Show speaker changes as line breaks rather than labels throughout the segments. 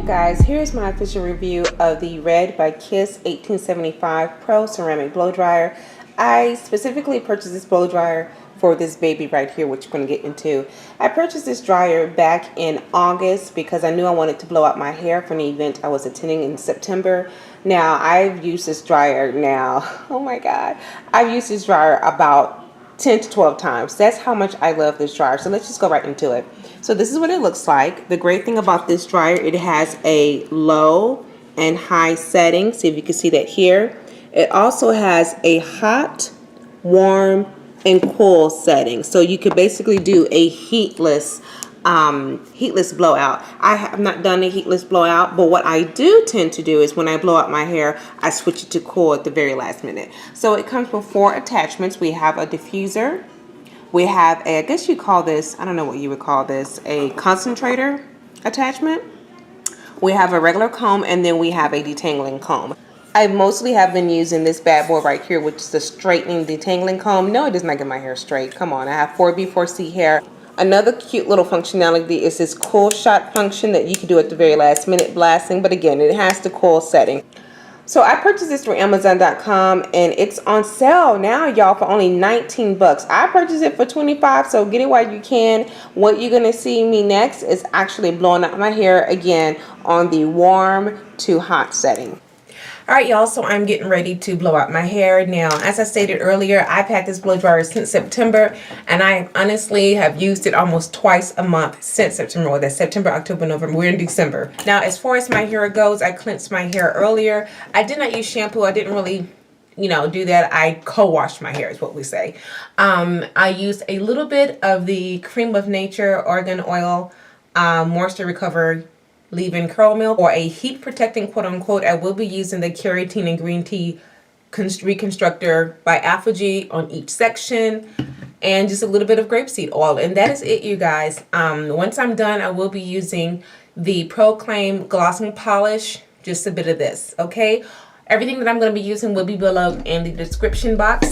Guys, here's my official review of the Red by Kiss 1875 Pro Ceramic Blow Dryer. I specifically purchased this blow dryer for this baby right here, which we're going to get into. I purchased this dryer back in August because I knew I wanted to blow out my hair for an event I was attending in September. Now, I've used this dryer now, oh my God, I've used this dryer about 10 to 12 times. That's how much I love this dryer. So let's just go right into it. So this is what it looks like. The great thing about this dryer, it has a low and high setting. See if you can see that here. It also has a hot, warm, and cool setting. So you could basically do a heatless blowout. I have not done a heatless blowout, but what I do tend to do is when I blow out my hair, I switch it to cool at the very last minute. So it comes with 4 attachments. We have a diffuser. We have a, I guess you call this, I don't know what you would call this, a concentrator attachment. We have a regular comb, and then we have a detangling comb. I mostly have been using this bad boy right here, which is the straightening detangling comb. No, it does not get my hair straight. Come on, I have 4B4C hair. Another cute little functionality is this cool shot function that you can do at the very last minute blasting, but again, it has the cool setting. So I purchased this through Amazon.com, and it's on sale now, y'all, for only 19 bucks. I purchased it for 25, so get it while you can. What you're gonna see me next is actually blowing out my hair again on the warm to hot setting. All right, y'all, so I'm getting ready to blow out my hair. Now, as I stated earlier, I've had this blow dryer since September, and I honestly have used it almost twice a month since September. Well, that's September, October, November. We're in December. Now, as far as my hair goes, I cleansed my hair earlier. I did not use shampoo. I didn't really, do that. I co-washed my hair is what we say. I used a little bit of the Creme of Nature Argan Oil Moisture Recover leave-in curl milk, or a heat protecting quote unquote. I will be using the Keartain and green tea reconstructor by ApHogee on each section, and just a little bit of grapeseed oil, and that is it, you guys. Once I'm done, I will be using the ProW glossing polish, just a bit of this. Okay, everything that I'm going to be using will be below in the description box.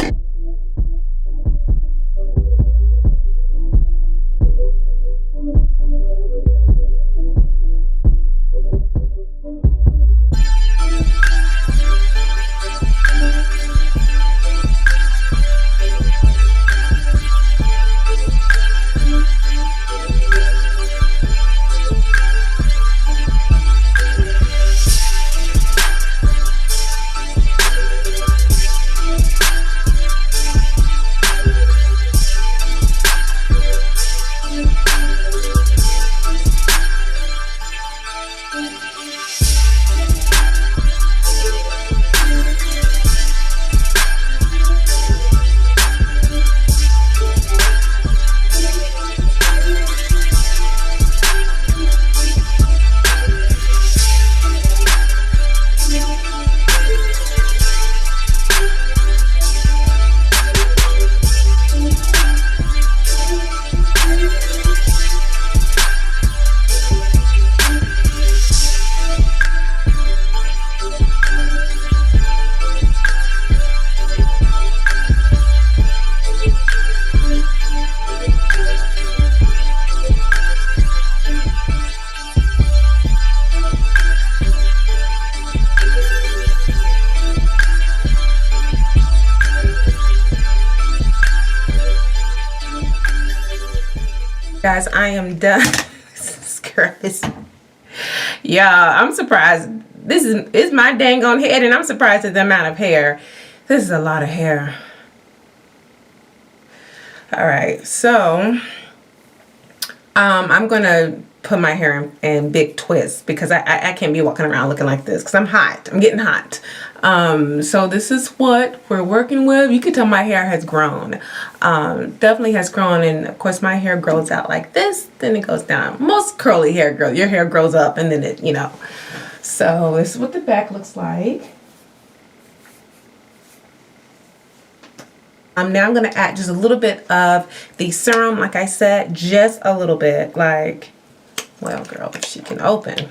Guys, I am done. Yeah, I'm surprised. This is my dang on head, and I'm surprised at the amount of hair. This is a lot of hair. All right, so I'm gonna put my hair in big twists because I can't be walking around looking like this because I'm hot. I'm getting hot. So this is what we're working with. You can tell my hair has grown. Definitely has grown, and of course my hair grows out like this, then it goes down. Most curly hair grows. Your hair grows up and then it, So this is what the back looks like. Now I'm going to add just a little bit of the serum, like I said, just a little bit, like, well, girl, if she can open.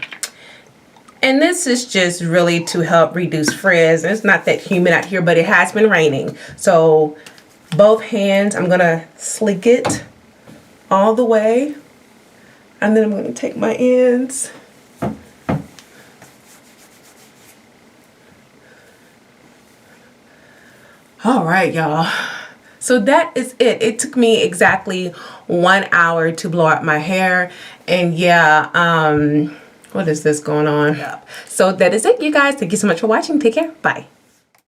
And this is just really to help reduce frizz. It's not that humid out here, but it has been raining. So both hands, I'm going to sleek it all the way. And then I'm going to take my ends All right, y'all. So that is it. It took me exactly 1 hour to blow out my hair. And yeah, what is this going on? So that is it, you guys. Thank you so much for watching. Take care. Bye.